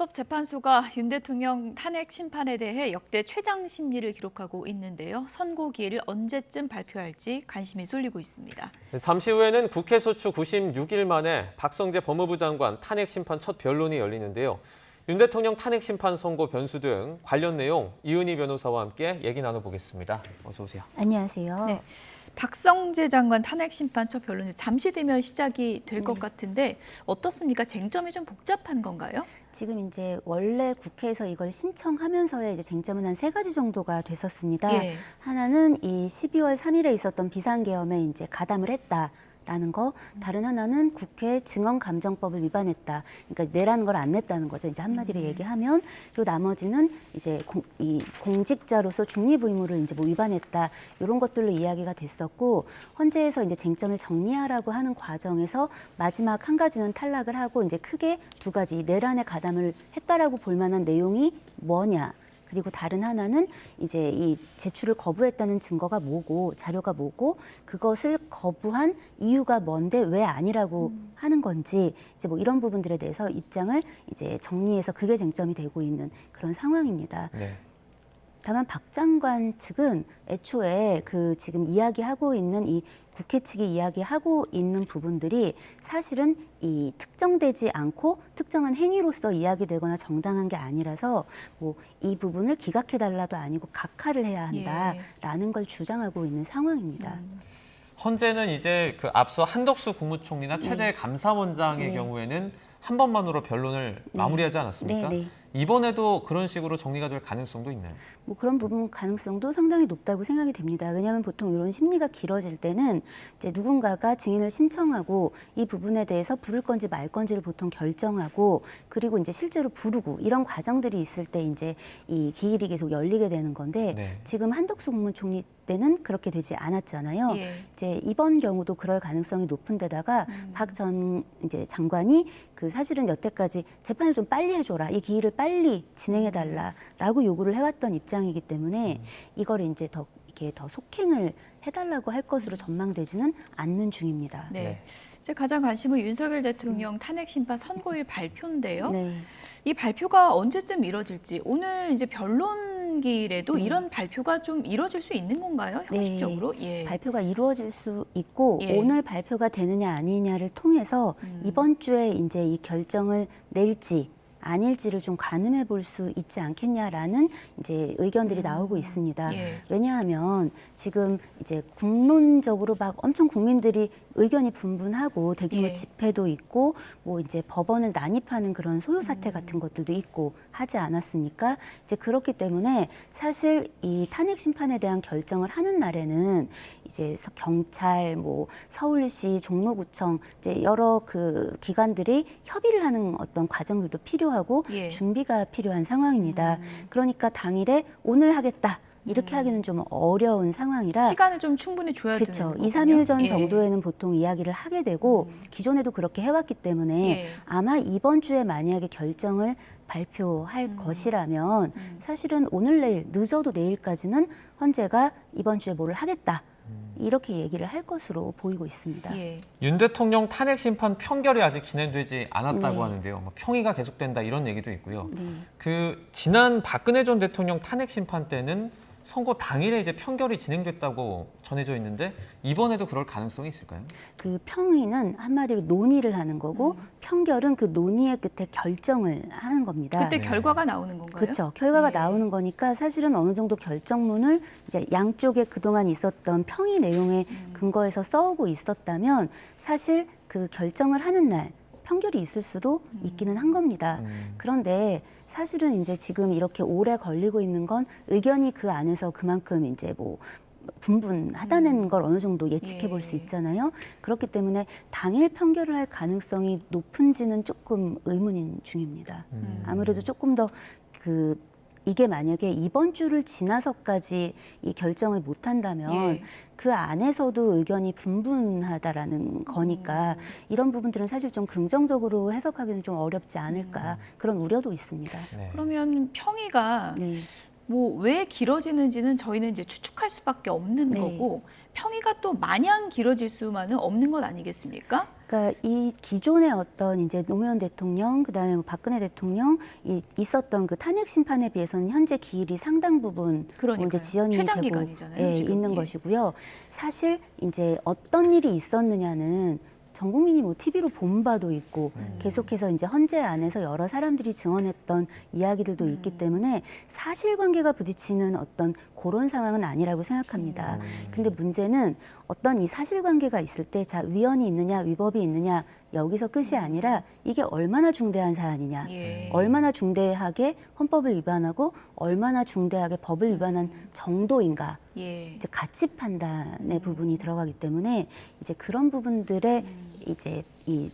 헌법재판소가 윤 대통령 탄핵 심판에 대해 역대 최장 심리를 기록하고 있는데요. 선고 기일을 언제쯤 발표할지 관심이 쏠리고 있습니다. 잠시 후에는 국회 소추 96일 만에 박성재 법무부 장관 탄핵 심판 첫 변론이 열리는데요. 윤 대통령 탄핵 심판 선고 변수 등 관련 내용 이은희 변호사와 함께 얘기 나눠보겠습니다. 어서 오세요. 안녕하세요. 네. 박성재 장관 탄핵 심판 첫 변론이 잠시 되면 시작이 될 것 같은데 어떻습니까? 쟁점이 좀 복잡한 건가요? 지금 이제 원래 국회에서 이걸 신청하면서의 이제 쟁점은 한 3가지 정도가 됐었습니다. 예. 하나는 이 12월 3일에 있었던 비상계엄에 이제 가담을 했다라는 거, 다른 하나는 국회 증언감정법을 위반했다. 그러니까 내라는 걸 안 냈다는 거죠. 이제 한마디로 얘기하면, 또 나머지는 이제 이 공직자로서 중립 의무를 이제 뭐 위반했다. 이런 것들로 이야기가 됐었고, 헌재에서 이제 쟁점을 정리하라고 하는 과정에서 마지막 한 가지는 탈락을 하고 이제 크게 2가지 내란에 가담을 했다라고 볼 만한 내용이 뭐냐. 그리고 다른 하나는 이제 이 제출을 거부했다는 증거가 뭐고 자료가 뭐고 그것을 거부한 이유가 뭔데 왜 아니라고 하는 건지 이제 뭐 이런 부분들에 대해서 입장을 이제 정리해서 그게 쟁점이 되고 있는 그런 상황입니다. 네. 다만 박 장관 측은 애초에 그 지금 이야기하고 있는 이 국회 측이 이야기하고 있는 부분들이 사실은 이 특정되지 않고 특정한 행위로서 이야기되거나 정당한 게 아니라서 뭐 이 부분을 기각해달라도 아니고 각하를 해야 한다라는 걸 주장하고 있는 상황입니다. 헌재는 이제 그 앞서 한덕수 국무총리나 최재 감사원장의 경우에는 한 번만으로 변론을 마무리하지 않았습니까? 네. 이번에도 그런 식으로 정리가 될 가능성도 있나요? 뭐 그런 부분 가능성도 상당히 높다고 생각이 됩니다. 왜냐하면 보통 이런 심리가 길어질 때는 이제 누군가가 증인을 신청하고 이 부분에 대해서 부를 건지 말 건지를 보통 결정하고 그리고 이제 실제로 부르고 이런 과정들이 있을 때 이제 이 기일이 계속 열리게 되는 건데 네. 지금 한덕수 국무총리 때는 그렇게 되지 않았잖아요. 예. 이제 이번 경우도 그럴 가능성이 높은 데다가 박 전 이제 장관이 그 사실은 여태까지 재판을 좀 빨리 해줘라, 이 기일을 빨리 진행해달라라고 요구를 해왔던 입장이기 때문에 이걸 이제 더 이렇게 더 속행을 해달라고 할 것으로 전망되지는 않는 중입니다. 네. 제 가장 관심은 윤석열 대통령 탄핵 심판 선고일 발표인데요. 네. 이 발표가 언제쯤 이뤄질지 오늘 이제 변론기일에도 이런 발표가 좀 이뤄질 수 있는 건가요? 형식적으로? 예. 발표가 이루어질 수 있고 예. 오늘 발표가 되느냐 아니냐를 통해서 이번 주에 이제 이 결정을 낼지 아닐지를 좀 가늠해 볼 수 있지 않겠냐라는 이제 의견들이 나오고 있습니다. 예. 왜냐하면 지금 이제 국론적으로 막 엄청 국민들이 의견이 분분하고 대규모 예. 집회도 있고 뭐 이제 법원을 난입하는 그런 소요 사태 같은 것들도 있고 하지 않았습니까? 이제 그렇기 때문에 사실 이 탄핵 심판에 대한 결정을 하는 날에는 이제 경찰, 뭐 서울시, 종로구청 이제 여러 그 기관들이 협의를 하는 어떤 과정들도 필요하고 예. 준비가 필요한 상황입니다. 그러니까 당일에 오늘 하겠다. 이렇게 하기는 좀 어려운 상황이라 시간을 좀 충분히 줘야 되는 그렇죠. 거군요. 2, 3일 전 예. 정도에는 보통 이야기를 하게 되고 기존에도 그렇게 해왔기 때문에 예. 아마 이번 주에 만약에 결정을 발표할 것이라면 사실은 오늘 내일 늦어도 내일까지는 헌재가 이번 주에 뭐를 하겠다. 이렇게 얘기를 할 것으로 보이고 있습니다. 예. 윤 대통령 탄핵 심판 판결이 아직 진행되지 않았다고 네. 하는데요. 뭐 평의가 계속된다 이런 얘기도 있고요. 네. 그 지난 박근혜 전 대통령 탄핵 심판 때는 선고 당일에 이제 판결이 진행됐다고 전해져 있는데 이번에도 그럴 가능성이 있을까요? 그 평의는 한마디로 논의를 하는 거고 판결은 그 논의의 끝에 결정을 하는 겁니다. 그때 결과가 나오는 건가요? 그렇죠. 결과가 예. 나오는 거니까 사실은 어느 정도 결정문을 이제 양쪽에 그동안 있었던 평의 내용에 근거해서 써오고 있었다면 사실 그 결정을 하는 날 판결이 있을 수도 있기는 한 겁니다. 그런데 사실은 이제 지금 이렇게 오래 걸리고 있는 건 의견이 그 안에서 그만큼 이제 뭐 분분하다는 걸 어느 정도 예측해 볼 수 예. 있잖아요. 그렇기 때문에 당일 판결을 할 가능성이 높은지는 조금 의문인 중입니다. 아무래도 조금 더 이게 만약에 이번 주를 지나서까지 이 결정을 못 한다면 예. 그 안에서도 의견이 분분하다라는 거니까 이런 부분들은 사실 좀 긍정적으로 해석하기는 좀 어렵지 않을까 그런 우려도 있습니다. 네. 그러면 평의가 네. 뭐 왜 길어지는지는 저희는 이제 추측할 수밖에 없는 네. 거고 평의가 또 마냥 길어질 수만은 없는 것 아니겠습니까? 그러니까 이 기존의 어떤 이제 노무현 대통령, 그다음에 뭐 박근혜 대통령 있었던 그 탄핵 심판에 비해서는 현재 기일이 상당 부분 뭐 그러니까요. 이제 지연이 최장 되고 기간이잖아요, 예, 지금. 있는 예. 것이고요. 사실 이제 어떤 일이 있었느냐는 전 국민이 뭐 TV로 본 바도 있고 계속해서 이제 헌재 안에서 여러 사람들이 증언했던 이야기들도 있기 때문에 사실관계가 부딪히는 어떤 그런 상황은 아니라고 생각합니다. 근데 문제는 어떤 이 사실관계가 있을 때 자 위헌이 있느냐 위법이 있느냐 여기서 끝이 아니라 이게 얼마나 중대한 사안이냐 예. 얼마나 중대하게 헌법을 위반하고 얼마나 중대하게 법을 위반한 정도인가 예. 이제 가치 판단의 부분이 들어가기 때문에 이제 그런 부분들에 이제 이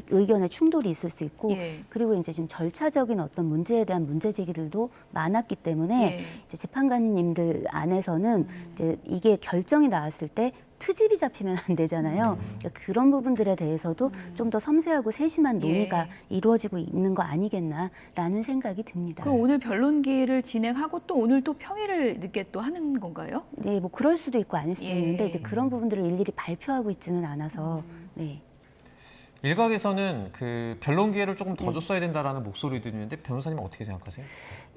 의견의 충돌이 있을 수 있고 예. 그리고 이제 지금 절차적인 어떤 문제에 대한 문제 제기들도 많았기 때문에 예. 이제 재판관님들 안에서는 이제 이게 결정이 나왔을 때 트집이 잡히면 안 되잖아요. 그러니까 그런 부분들에 대해서도 좀 더 섬세하고 세심한 논의가 이루어지고 있는 거 아니겠나라는 생각이 듭니다. 그 오늘 변론기를 진행하고 또 오늘 또 평일을 늦게 또 하는 건가요? 네, 뭐 그럴 수도 있고 아닐 수도 예. 있는데 이제 그런 부분들을 일일이 발표하고 있지는 않아서 네. 일각에서는 그 변론 기회를 조금 더 줬어야 된다라는 목소리도 있는데 변호사님은 어떻게 생각하세요?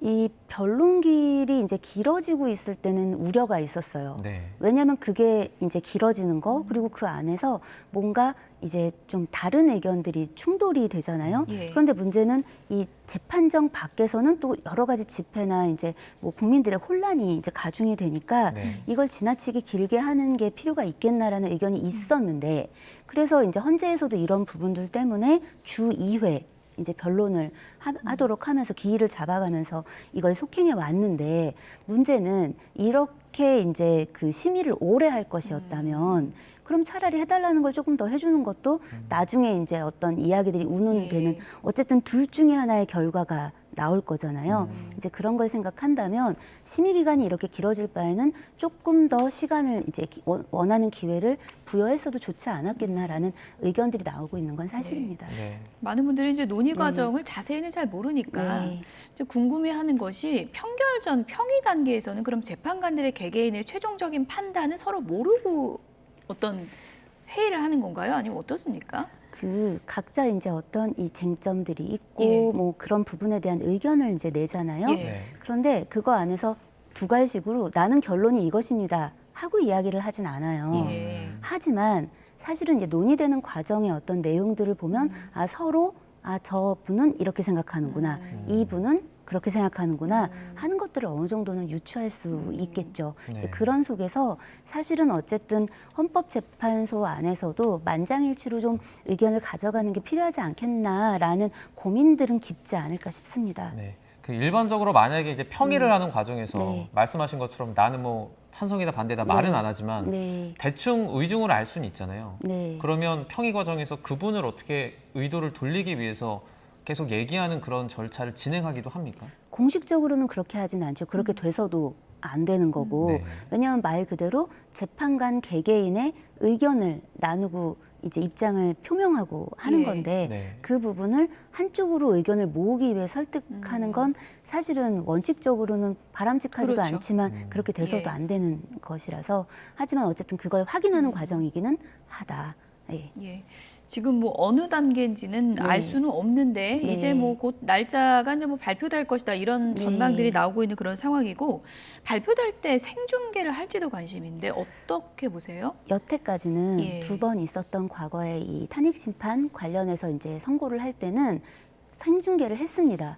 이 변론길이 이제 길어지고 있을 때는 우려가 있었어요. 네. 왜냐하면 그게 이제 길어지는 거 그리고 그 안에서 뭔가 이제 좀 다른 의견들이 충돌이 되잖아요. 예. 그런데 문제는 이 재판정 밖에서는 또 여러 가지 집회나 이제 뭐 국민들의 혼란이 이제 가중이 되니까 네. 이걸 지나치게 길게 하는 게 필요가 있겠나라는 의견이 있었는데 그래서 이제 헌재에서도 이런 부분들 때문에 주 2회 이제 변론을 하도록 하면서 기일을 잡아가면서 이걸 속행해 왔는데 문제는 이렇게 이제 그 심의를 오래 할 것이었다면 그럼 차라리 해달라는 걸 조금 더 해주는 것도 나중에 이제 어떤 이야기들이 운운되는 어쨌든 둘 중에 하나의 결과가 나올 거잖아요. 이제 그런 걸 생각한다면 심의 기간이 이렇게 길어질 바에는 조금 더 시간을 이제 원하는 기회를 부여했어도 좋지 않았겠나라는 의견들이 나오고 있는 건 사실입니다. 네. 많은 분들이 이제 논의 과정을 자세히는 잘 모르니까 네. 이제 궁금해하는 것이 평결 전 평의 단계에서는 그럼 재판관들의 개개인의 최종적인 판단은 서로 모르고 어떤 회의를 하는 건가요? 아니면 어떻습니까? 그 각자 이제 어떤 이 쟁점들이 있고 예. 뭐 그런 부분에 대한 의견을 이제 내잖아요. 예. 네. 그런데 그거 안에서 두갈식으로 나는 결론이 이것입니다 하고 이야기를 하진 않아요. 예. 하지만 사실은 이제 논의되는 과정의 어떤 내용들을 보면 아 서로 아 저분은 이렇게 생각하는구나 이분은 그렇게 생각하는구나 하는 것들을 어느 정도는 유추할 수 있겠죠. 네. 이제 그런 속에서 사실은 어쨌든 헌법재판소 안에서도 만장일치로 좀 의견을 가져가는 게 필요하지 않겠나라는 고민들은 깊지 않을까 싶습니다. 네. 그 일반적으로 만약에 이제 평의를 하는 과정에서 네. 말씀하신 것처럼 나는 뭐 찬성이다 반대다 말은 안 하지만 네. 대충 의중을 알 수는 있잖아요. 네. 그러면 평의 과정에서 그분을 어떻게 의도를 돌리기 위해서 계속 얘기하는 그런 절차를 진행하기도 합니까? 공식적으로는 그렇게 하진 않죠. 그렇게 돼서도 안 되는 거고. 네. 왜냐하면 말 그대로 재판관 개개인의 의견을 나누고 이제 입장을 표명하고 하는 예. 건데 네. 그 부분을 한쪽으로 의견을 모으기 위해 설득하는 건 사실은 원칙적으로는 바람직하지도 그렇죠. 않지만 그렇게 돼서도 예. 안 되는 것이라서 하지만 어쨌든 그걸 확인하는 과정이기는 하다. 예. 예. 지금 뭐 어느 단계인지는 네. 알 수는 없는데 네. 이제 뭐 곧 날짜가 이제 뭐 발표될 것이다 이런 네. 전망들이 나오고 있는 그런 상황이고 발표될 때 생중계를 할지도 관심인데 어떻게 보세요? 여태까지는 예. 두 번 있었던 과거의 이 탄핵 심판 관련해서 이제 선고를 할 때는 생중계를 했습니다.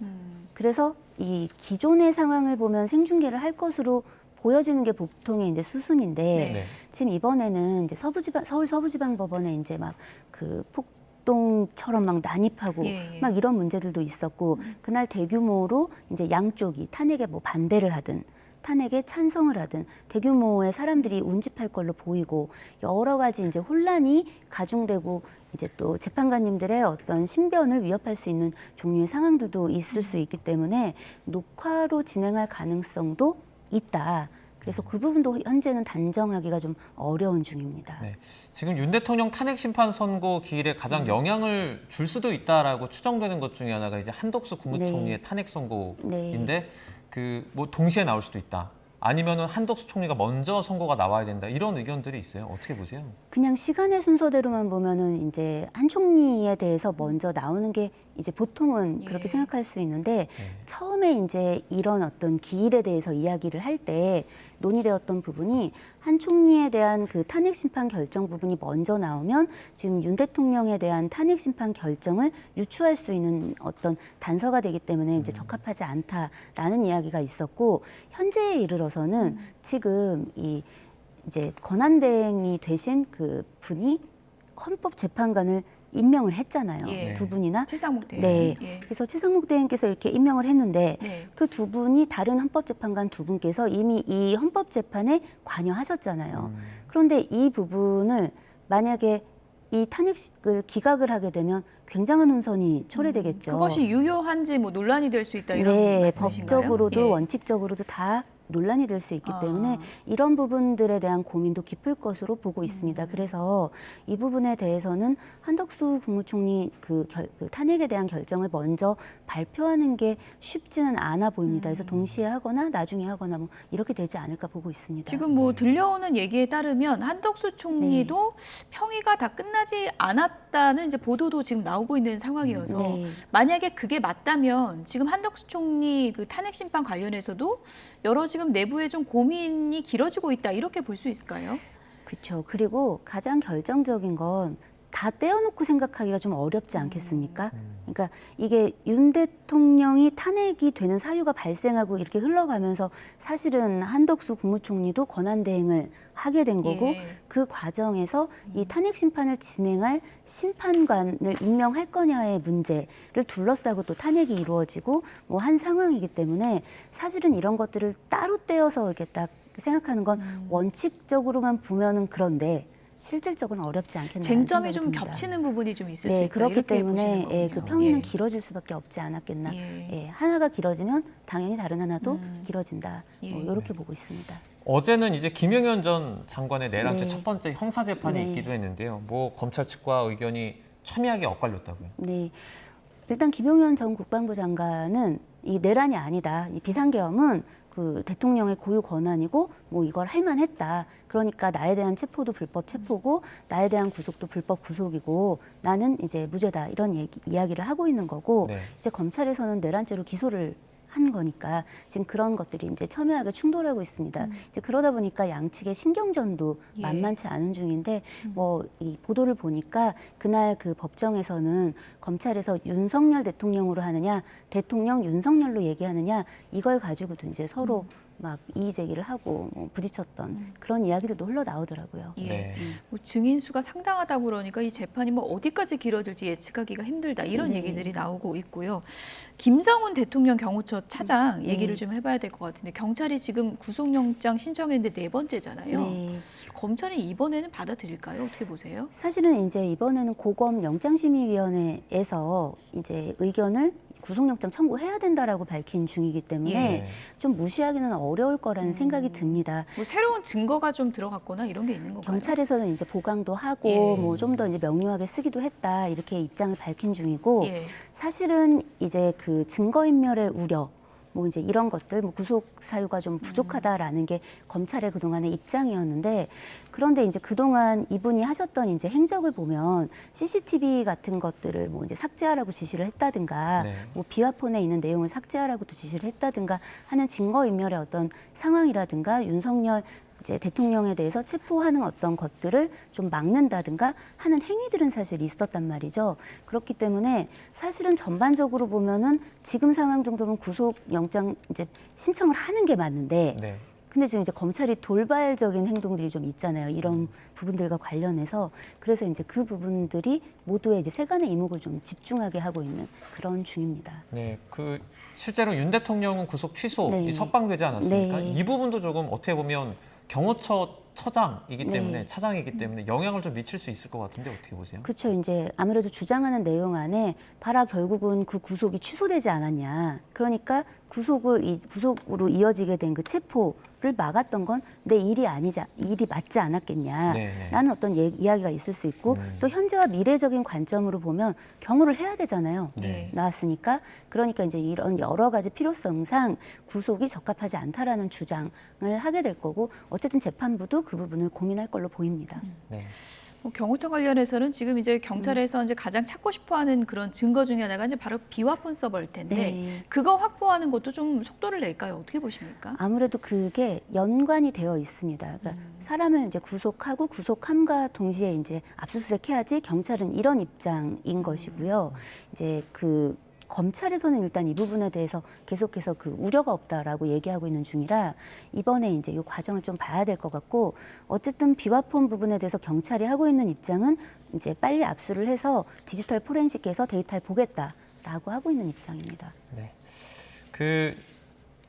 그래서 이 기존의 상황을 보면 생중계를 할 것으로 보여지는 게 보통의 이제 수순인데 네. 지금 이번에는 이제 서울 서부지방법원에 이제 막 그 폭동처럼 막 난입하고 예. 막 이런 문제들도 있었고 그날 대규모로 이제 양쪽이 탄핵에 뭐 반대를 하든 탄핵에 찬성을 하든 대규모의 사람들이 운집할 걸로 보이고 여러 가지 이제 혼란이 가중되고 이제 또 재판관님들의 어떤 신변을 위협할 수 있는 종류의 상황들도 있을 수 있기 때문에 녹화로 진행할 가능성도 있다. 그래서 그 부분도 현재는 단정하기가 좀 어려운 중입니다. 네. 지금 윤 대통령 탄핵 심판 선고 기일에 가장 영향을 줄 수도 있다라고 추정되는 것 중에 하나가 이제 한덕수 국무총리의 탄핵 선고인데 그 뭐 동시에 나올 수도 있다. 아니면은 한덕수 총리가 먼저 선고가 나와야 된다 이런 의견들이 있어요. 어떻게 보세요? 그냥 시간의 순서대로만 보면은 이제 한 총리에 대해서 먼저 나오는 게 이제 보통은 그렇게 예. 생각할 수 있는데 처음에 이제 이런 어떤 기일에 대해서 이야기를 할 때 논의되었던 부분이 한 총리에 대한 그 탄핵 심판 결정 부분이 먼저 나오면 지금 윤 대통령에 대한 탄핵 심판 결정을 유추할 수 있는 어떤 단서가 되기 때문에 이제 적합하지 않다라는 이야기가 있었고 현재에 이르러서는 지금 이 이제 권한대행이 되신 그 분이 헌법재판관을 임명을 했잖아요. 예. 두 분이나. 최상목 대행. 네. 예. 그래서 최상목 대행께서 이렇게 임명을 했는데 네. 그 두 분이 다른 헌법재판관 두 분께서 이미 이 헌법재판에 관여하셨잖아요. 그런데 이 부분을 만약에 이 탄핵을 기각을 하게 되면 굉장한 혼선이 초래되겠죠. 그것이 유효한지 뭐 논란이 될 수 있다 이런 네, 말씀이신가요? 법적으로도 예. 원칙적으로도 다 논란이 될 수 있기 때문에 이런 부분들에 대한 고민도 깊을 것으로 보고 있습니다. 그래서 이 부분에 대해서는 한덕수 국무총리 그 탄핵에 대한 결정을 먼저 발표하는 게 쉽지는 않아 보입니다. 그래서 동시에 하거나 나중에 하거나 뭐 이렇게 되지 않을까 보고 있습니다. 지금 뭐 들려오는 얘기에 따르면 한덕수 총리도 평의가 다 끝나지 않았다는 이제 보도도 지금 나오고 있는 상황이어서 네. 만약에 그게 맞다면 지금 한덕수 총리 그 탄핵 심판 관련해서도 여러 지금 내부에 좀 고민이 길어지고 있다 이렇게 볼 수 있을까요? 그렇죠. 그리고 가장 결정적인 건 다 떼어놓고 생각하기가 좀 어렵지 않겠습니까? 그러니까 이게 윤 대통령이 탄핵이 되는 사유가 발생하고 이렇게 흘러가면서 사실은 한덕수 국무총리도 권한대행을 하게 된 거고 예. 그 과정에서 이 탄핵 심판을 진행할 심판관을 임명할 거냐의 문제를 둘러싸고 또 탄핵이 이루어지고 뭐 한 상황이기 때문에 사실은 이런 것들을 따로 떼어서 이렇게 딱 생각하는 건 원칙적으로만 보면은 그런데 실질적으로는 어렵지 않겠나 쟁점이 생각이 좀 듭니다. 겹치는 부분이 좀 있을 수 네, 있다 그렇기 이렇게 보시는 때문에 거군요. 예, 그 평의는 예. 길어질 수밖에 없지 않았겠나. 예. 예, 하나가 길어지면 당연히 다른 하나도 길어진다. 예. 이렇게 보고 있습니다. 어제는 이제 김영현 전 장관의 내란죄 네. 첫 번째 형사 재판이 네. 있기도 했는데요. 뭐 검찰 측과 의견이 첨예하게 엇갈렸다고요. 네. 일단 김용현 전 국방부 장관은 이 내란이 아니다. 이 비상계엄은 그 대통령의 고유 권한이고 뭐 이걸 할 만했다. 그러니까 나에 대한 체포도 불법 체포고 나에 대한 구속도 불법 구속이고 나는 이제 무죄다. 이런 이야기를 하고 있는 거고 네. 이제 검찰에서는 내란죄로 기소를 한 거니까 지금 그런 것들이 이제 첨예하게 충돌하고 있습니다. 이제 그러다 보니까 양측의 신경전도 예. 만만치 않은 중인데 뭐 이 보도를 보니까 그날 그 법정에서는 검찰에서 윤석열 대통령으로 하느냐 대통령 윤석열로 얘기하느냐 이걸 가지고도 이제 서로 막 이의 제기를 하고 뭐 부딪혔던 그런 이야기들도 흘러나오더라고요. 예. 네. 뭐 증인 수가 상당하다고 그러니까 이 재판이 뭐 어디까지 길어질지 예측하기가 힘들다 이런 네. 얘기들이 나오고 있고요. 김상훈 대통령 경호처 차장 얘기를 좀 해봐야 될 것 같은데 경찰이 지금 구속영장 신청했는데 네 번째잖아요. 네. 검찰이 이번에는 받아들일까요? 어떻게 보세요? 사실은 이제 이번에는 고검 영장심의위원회에서 이제 의견을 구속영장 청구해야 된다라고 밝힌 중이기 때문에 예. 좀 무시하기는 어려울 거라는 생각이 듭니다. 뭐 새로운 증거가 좀 들어갔거나 이런 게 있는 건가요? 경찰에서는 이제 보강도 하고 예. 뭐 좀 더 이제 명료하게 쓰기도 했다 이렇게 입장을 밝힌 중이고 예. 사실은 이제 그 증거인멸의 우려 뭐 이제 이런 것들 뭐 구속 사유가 좀 부족하다라는 게 검찰의 그동안의 입장이었는데 그런데 이제 그동안 이분이 하셨던 이제 행적을 보면 CCTV 같은 것들을 뭐 이제 삭제하라고 지시를 했다든가 네. 뭐 비화폰에 있는 내용을 삭제하라고도 지시를 했다든가 하는 증거인멸의 어떤 상황이라든가 윤석열 이제 대통령에 대해서 체포하는 어떤 것들을 좀 막는다든가 하는 행위들은 사실 있었단 말이죠. 그렇기 때문에 사실은 전반적으로 보면은 지금 상황 정도면 구속영장 이제 신청을 하는 게 맞는데 네. 근데 지금 이제 검찰이 돌발적인 행동들이 좀 있잖아요. 이런 부분들과 관련해서 그래서 이제 그 부분들이 모두의 이제 세간의 이목을 좀 집중하게 하고 있는 그런 중입니다. 네, 그 실제로 윤 대통령은 구속 취소 네. 석방되지 않았습니까? 네. 이 부분도 조금 어떻게 보면 경호처 처장이기 때문에 네. 차장이기 때문에 영향을 좀 미칠 수 있을 것 같은데 어떻게 보세요? 그렇죠. 이제 아무래도 주장하는 내용 안에 봐라 결국은 그 구속이 취소되지 않았냐. 그러니까 구속으로 이어지게 된 그 체포 막았던 건 내 일이 맞지 않았겠냐라는 네네. 어떤 이야기가 있을 수 있고 또 현재와 미래적인 관점으로 보면 경호를 해야 되잖아요. 네. 나왔으니까 그러니까 이제 이런 여러 가지 필요성상 구속이 적합하지 않다라는 주장을 하게 될 거고 어쨌든 재판부도 그 부분을 고민할 걸로 보입니다. 네. 뭐 경호처 관련해서는 지금 이제 경찰에서 이제 가장 찾고 싶어하는 그런 증거 중에 하나가 이제 바로 비화폰 서버일 텐데 네. 그거 확보하는 것도 좀 속도를 낼까요? 어떻게 보십니까? 아무래도 그게 연관이 되어 있습니다. 그러니까 사람을 이제 구속하고 구속함과 동시에 이제 압수수색해야지 경찰은 이런 입장인 것이고요. 이제 그 검찰에서는 일단 이 부분에 대해서 계속해서 그 우려가 없다라고 얘기하고 있는 중이라 이번에 이제 이 과정을 좀 봐야 될 것 같고 어쨌든 비화폰 부분에 대해서 경찰이 하고 있는 입장은 이제 빨리 압수를 해서 디지털 포렌식에서 데이터를 보겠다라고 하고 있는 입장입니다. 네.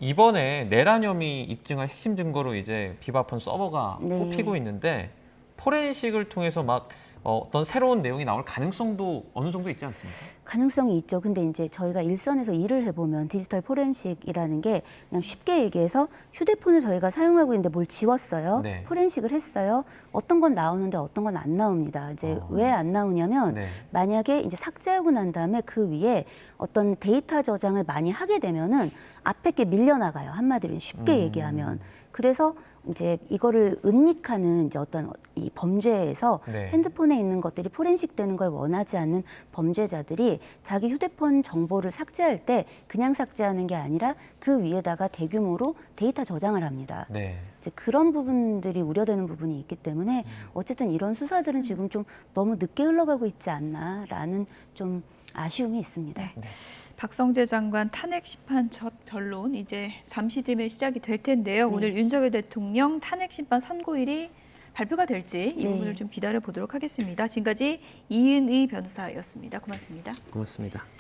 이번에 내란 혐의 입증할 핵심 증거로 이제 비바폰 서버가 네. 꼽히고 있는데 포렌식을 통해서 막 어떤 새로운 내용이 나올 가능성도 어느 정도 있지 않습니까? 가능성이 있죠. 근데 이제 저희가 일선에서 일을 해보면 디지털 포렌식이라는 게 그냥 쉽게 얘기해서 휴대폰을 저희가 사용하고 있는데 뭘 지웠어요. 네. 포렌식을 했어요. 어떤 건 나오는데 어떤 건 안 나옵니다. 이제 왜 안 나오냐면 네. 만약에 이제 삭제하고 난 다음에 그 위에 어떤 데이터 저장을 많이 하게 되면은 앞에 게 밀려나가요. 한마디로 쉽게 얘기하면. 그래서 이제 이거를 은닉하는 이제 어떤 이 범죄에서 네. 핸드폰에 있는 것들이 포렌식 되는 걸 원하지 않는 범죄자들이 자기 휴대폰 정보를 삭제할 때 그냥 삭제하는 게 아니라 그 위에다가 대규모로 데이터 저장을 합니다. 네. 이제 그런 부분들이 우려되는 부분이 있기 때문에 어쨌든 이런 수사들은 지금 좀 너무 늦게 흘러가고 있지 않나라는 좀 아쉬움이 있습니다. 네. 박성재 장관 탄핵 심판 첫 변론 이제 잠시 뒤면 시작이 될 텐데요. 오늘 윤석열 대통령 탄핵 심판 선고일이 발표가 될지 이 네. 부분을 좀 기다려 보도록 하겠습니다. 지금까지 이은희 변호사였습니다. 고맙습니다. 고맙습니다.